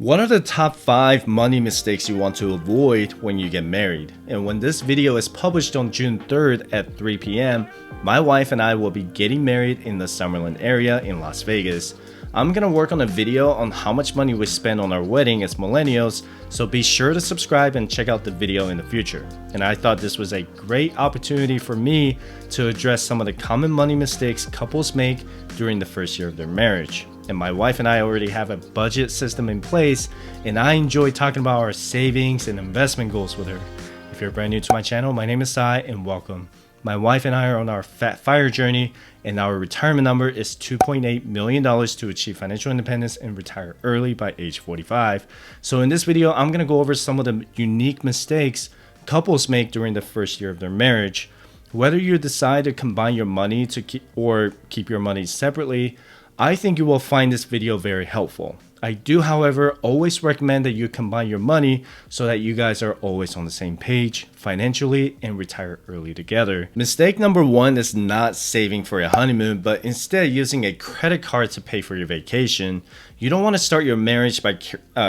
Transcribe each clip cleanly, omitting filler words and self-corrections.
What are the top 5 money mistakes you want to avoid when you get married? And when this video is published on June 3rd at 3 p.m., my wife and I will be getting married in the Summerlin area in Las Vegas. I'm gonna work on a video on how much money we spend on our wedding as millennials, so be sure to subscribe and check out the video in the future. And I thought this was a great opportunity for me to address some of the common money mistakes couples make during the first year of their marriage. And my wife and I already have a budget system in place, and I enjoy talking about our savings and investment goals with her. If you're brand new to my channel, my name is Sai and welcome. My wife and I are on our fat fire journey, and our retirement number is $2.8 million to achieve financial independence and retire early by age 45. So in this video, I'm gonna go over some of the unique mistakes couples make during the first year of their marriage. Whether you decide to combine your money to keep your money separately, I think you will find this video very helpful. I do, however, always recommend that you combine your money so that you guys are always on the same page financially and retire early together. Mistake number 1 is not saving for a honeymoon, but instead using a credit card to pay for your vacation. You don't want to start your marriage by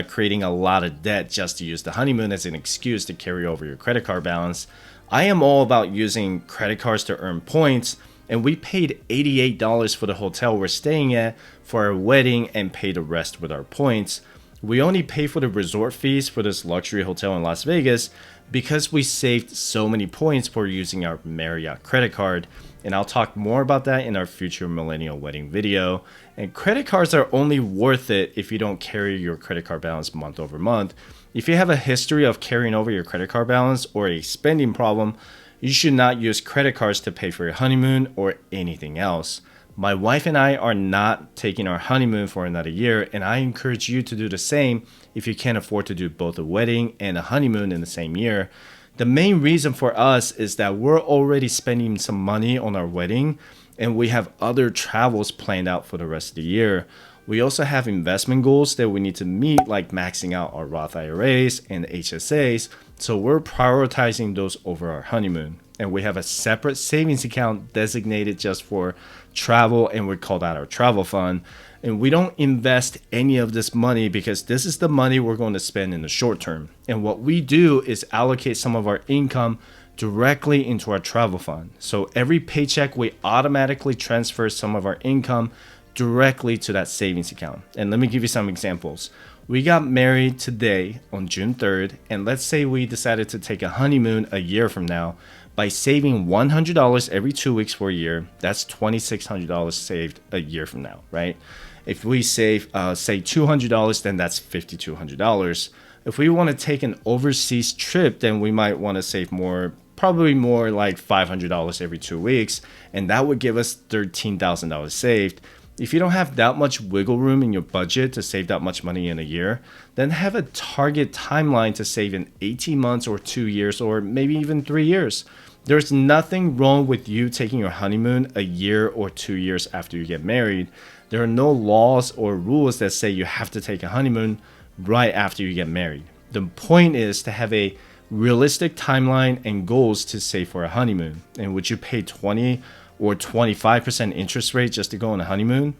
creating a lot of debt just to use the honeymoon as an excuse to carry over your credit card balance. I am all about using credit cards to earn points, and we paid $88 for the hotel we're staying at for our wedding and paid the rest with our points. We only pay for the resort fees for this luxury hotel in Las Vegas because we saved so many points for using our Marriott credit card. And I'll talk more about that in our future millennial wedding video. And credit cards are only worth it if you don't carry your credit card balance month over month. If you have a history of carrying over your credit card balance or a spending problem, you should not use credit cards to pay for your honeymoon or anything else. My wife and I are not taking our honeymoon for another year, and I encourage you to do the same if you can't afford to do both a wedding and a honeymoon in the same year. The main reason for us is that we're already spending some money on our wedding, and we have other travels planned out for the rest of the year. We also have investment goals that we need to meet, like maxing out our Roth IRAs and HSAs, so we're prioritizing those over our honeymoon. And we have a separate savings account designated just for travel, and we call that our travel fund. And we don't invest any of this money because this is the money we're going to spend in the short term. And what we do is allocate some of our income directly into our travel fund. So every paycheck, we automatically transfer some of our income directly to that savings account. And let me give you some examples. We got married today on June 3rd, and let's say we decided to take a honeymoon a year from now. By saving $100 every 2 weeks for a year, that's $2,600 saved a year from now, right? If we save, say $200, then that's $5,200. If we want to take an overseas trip, then we might want to save more, probably more like $500 every 2 weeks, and that would give us $13,000 saved. If you don't have that much wiggle room in your budget to save that much money in a year, then have a target timeline to save in 18 months or 2 years or maybe even 3 years. There's nothing wrong with you taking your honeymoon a year or 2 years after you get married. There are no laws or rules that say you have to take a honeymoon right after you get married. The point is to have a realistic timeline and goals to save for a honeymoon. And would you pay 20 or 25% interest rate just to go on a honeymoon?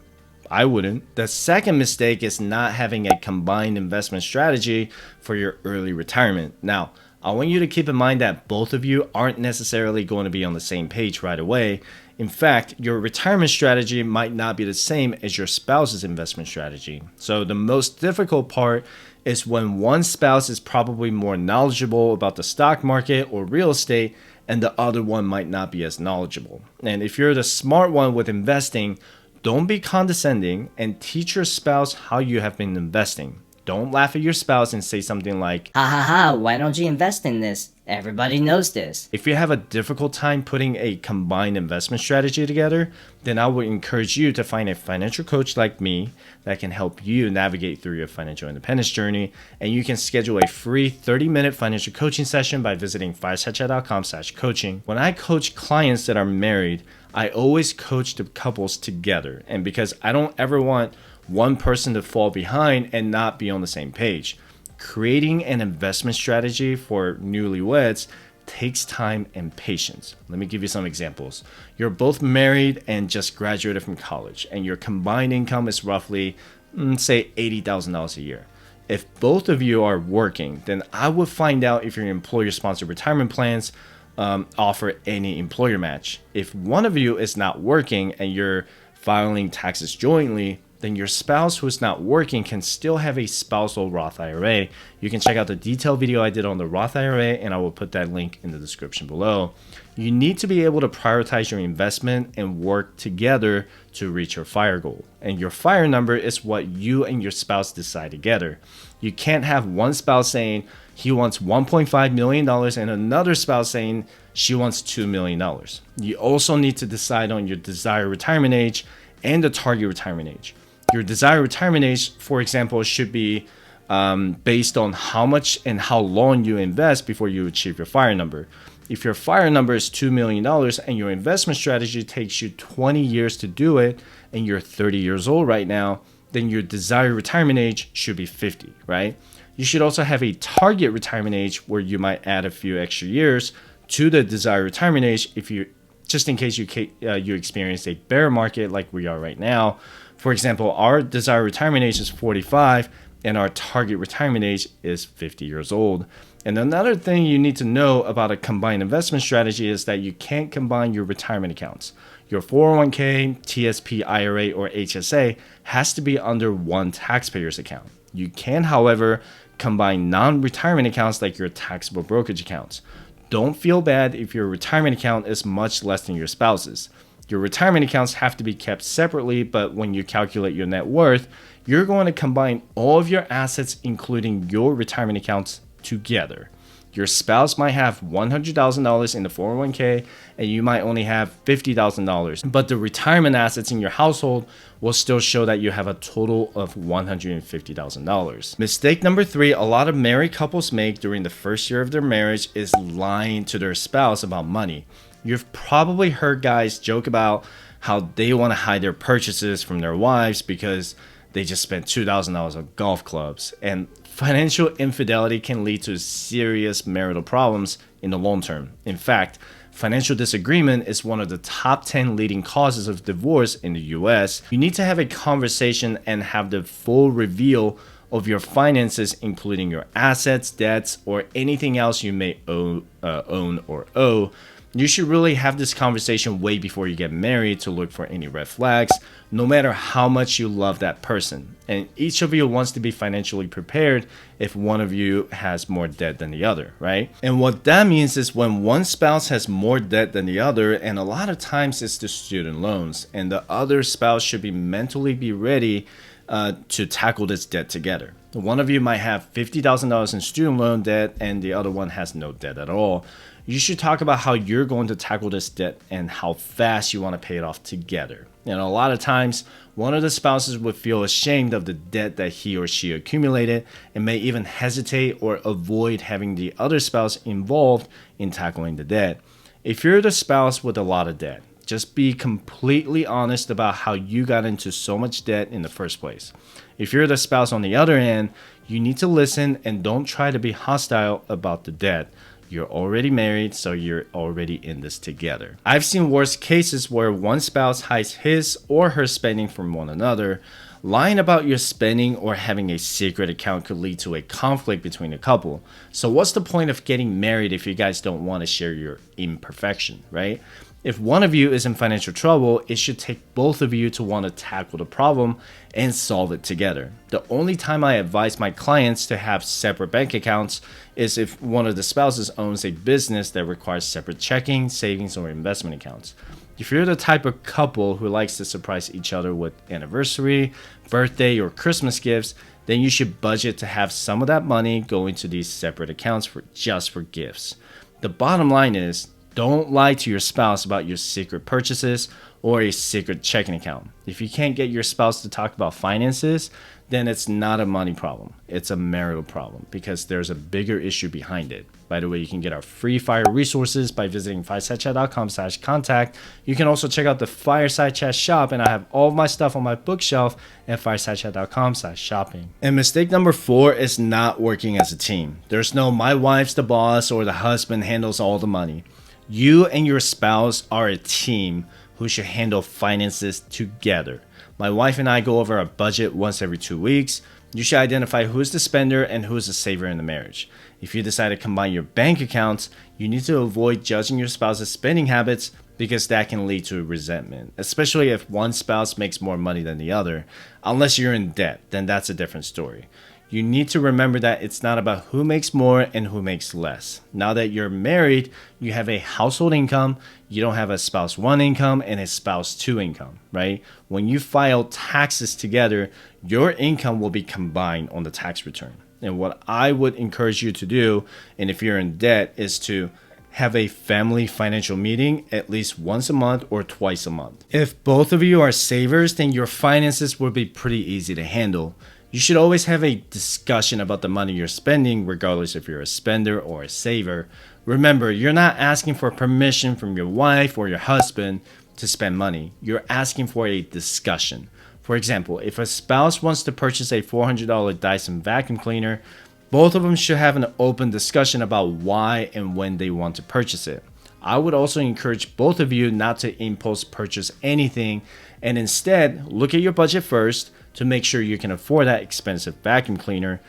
I wouldn't. The second mistake is not having a combined investment strategy for your early retirement. Now, I want you to keep in mind that both of you aren't necessarily going to be on the same page right away. In fact, your retirement strategy might not be the same as your spouse's investment strategy. So the most difficult part is when one spouse is probably more knowledgeable about the stock market or real estate, and the other one might not be as knowledgeable. And if you're the smart one with investing, don't be condescending and teach your spouse how you have been investing. Don't laugh at your spouse and say something like, "Ha ha ha, why don't you invest in this? Everybody knows this." If you have a difficult time putting a combined investment strategy together, then I would encourage you to find a financial coach like me that can help you navigate through your financial independence journey. And you can schedule a free 30-minute financial coaching session by visiting firesidechat.com/coaching. When I coach clients that are married, I always coach the couples together. And because I don't ever want one person to fall behind and not be on the same page. Creating an investment strategy for newlyweds takes time and patience. Let me give you some examples. You're both married and just graduated from college, and your combined income is roughly, say, $80,000 a year. If both of you are working, then I would find out if your employer-sponsored retirement plans offer any employer match. If one of you is not working and you're filing taxes jointly, then your spouse who's not working can still have a spousal Roth IRA. You can check out the detailed video I did on the Roth IRA, and I will put that link in the description below. You need to be able to prioritize your investment and work together to reach your FIRE goal. And your FIRE number is what you and your spouse decide together. You can't have one spouse saying he wants $1.5 million and another spouse saying she wants $2 million. You also need to decide on your desired retirement age and the target retirement age. Your desired retirement age, for example, should be based on how much and how long you invest before you achieve your FIRE number. If your FIRE number is $2 million and your investment strategy takes you 20 years to do it, and you're 30 years old right now, then your desired retirement age should be 50, right? You should also have a target retirement age where you might add a few extra years to the desired retirement age if you, just in case you experience a bear market like we are right now. For example, our desired retirement age is 45 and our target retirement age is 50 years old. And another thing you need to know about a combined investment strategy is that you can't combine your retirement accounts. Your 401k, TSP, IRA, or HSA has to be under one taxpayer's account. You can, however, combine non-retirement accounts like your taxable brokerage accounts. Don't feel bad if your retirement account is much less than your spouse's. Your retirement accounts have to be kept separately, but when you calculate your net worth, you're going to combine all of your assets, including your retirement accounts, together. Your spouse might have $100,000 in the 401k and you might only have $50,000, but the retirement assets in your household will still show that you have a total of $150,000. Mistake number 3 a lot of married couples make during the first year of their marriage is lying to their spouse about money. You've probably heard guys joke about how they want to hide their purchases from their wives because they just spent $2,000 on golf clubs. And financial infidelity can lead to serious marital problems in the long term. In fact, financial disagreement is one of the top 10 leading causes of divorce in the US. You need to have a conversation and have the full reveal of your finances, including your assets, debts, or anything else you may own or owe. You should really have this conversation way before you get married to look for any red flags, no matter how much you love that person. And each of you wants to be financially prepared if one of you has more debt than the other, right? And what that means is when one spouse has more debt than the other, and a lot of times it's the student loans, and the other spouse should be mentally ready to tackle this debt together. One of you might have $50,000 in student loan debt and the other one has no debt at all. You should talk about how you're going to tackle this debt and how fast you want to pay it off together. And a lot of times, one of the spouses would feel ashamed of the debt that he or she accumulated and may even hesitate or avoid having the other spouse involved in tackling the debt. If you're the spouse with a lot of debt, just be completely honest about how you got into so much debt in the first place. If you're the spouse on the other end, you need to listen and don't try to be hostile about the debt. You're already married, so you're already in this together. I've seen worse cases where one spouse hides his or her spending from one another. Lying about your spending or having a secret account could lead to a conflict between a couple. So what's the point of getting married if you guys don't want to share your imperfection, right? If one of you is in financial trouble, it should take both of you to want to tackle the problem and solve it together. The only time I advise my clients to have separate bank accounts is if one of the spouses owns a business that requires separate checking, savings, or investment accounts. If you're the type of couple who likes to surprise each other with anniversary, birthday, or Christmas gifts, then you should budget to have some of that money go into these separate accounts just for gifts. The bottom line is, don't lie to your spouse about your secret purchases or a secret checking account. If you can't get your spouse to talk about finances, then it's not a money problem. It's a marital problem because there's a bigger issue behind it. By the way, you can get our free FIRE resources by visiting firesidechat.com/contact. You can also check out the Fireside Chat shop, and I have all of my stuff on my bookshelf at firesidechat.com/shopping. And mistake number 4 is not working as a team. There's no my wife's the boss or the husband handles all the money. You and your spouse are a team who should handle finances together. My wife and I go over our budget once every 2 weeks. You should identify who is the spender and who is the saver in the marriage. If you decide to combine your bank accounts, you need to avoid judging your spouse's spending habits because that can lead to resentment, especially if one spouse makes more money than the other. Unless you're in debt, then that's a different story. You need to remember that it's not about who makes more and who makes less. Now that you're married, you have a household income. You don't have a spouse one income and a spouse two income, right? When you file taxes together, your income will be combined on the tax return. And what I would encourage you to do, and if you're in debt, is to have a family financial meeting at least once a month or twice a month. If both of you are savers, then your finances will be pretty easy to handle. You should always have a discussion about the money you're spending, regardless if you're a spender or a saver. Remember, you're not asking for permission from your wife or your husband to spend money. You're asking for a discussion. For example, if a spouse wants to purchase a $400 Dyson vacuum cleaner, both of them should have an open discussion about why and when they want to purchase it. I would also encourage both of you not to impulse purchase anything and instead look at your budget first to make sure you can afford that expensive vacuum cleaner.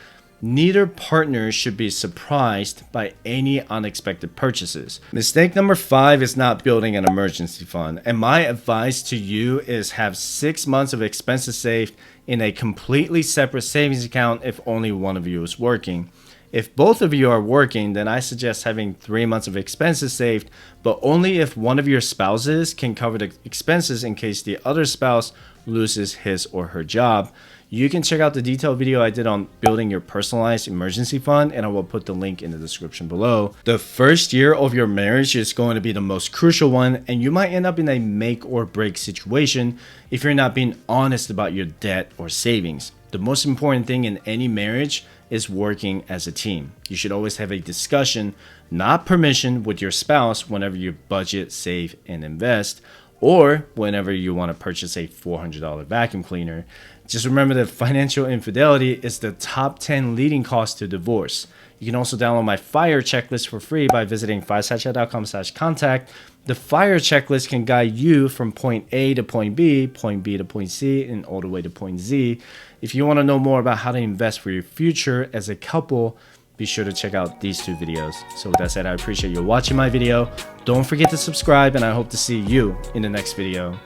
Neither partner should be surprised by any unexpected purchases. Mistake number 5 is not building an emergency fund. And my advice to you is have 6 months of expenses saved in a completely separate savings account if only one of you is working. If both of you are working, then I suggest having 3 months of expenses saved, but only if one of your spouses can cover the expenses in case the other spouse loses his or her job. You can check out the detailed video I did on building your personalized emergency fund, and I will put the link in the description below. The first year of your marriage is going to be the most crucial one, and you might end up in a make or break situation if you're not being honest about your debt or savings. The most important thing in any marriage is working as a team. You should always have a discussion, not permission, with your spouse whenever you budget, save, and invest, or whenever you want to purchase a $400 vacuum cleaner. Just remember that financial infidelity is the top 10 leading cause to divorce. You can also download my FIRE checklist for free by visiting firesatchat.com/contact. The FIRE checklist can guide you from point A to point B to point C, and all the way to point Z. If you want to know more about how to invest for your future as a couple, be sure to check out these 2 videos. So with that said, I appreciate you watching my video. Don't forget to subscribe, and I hope to see you in the next video.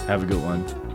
Have a good one.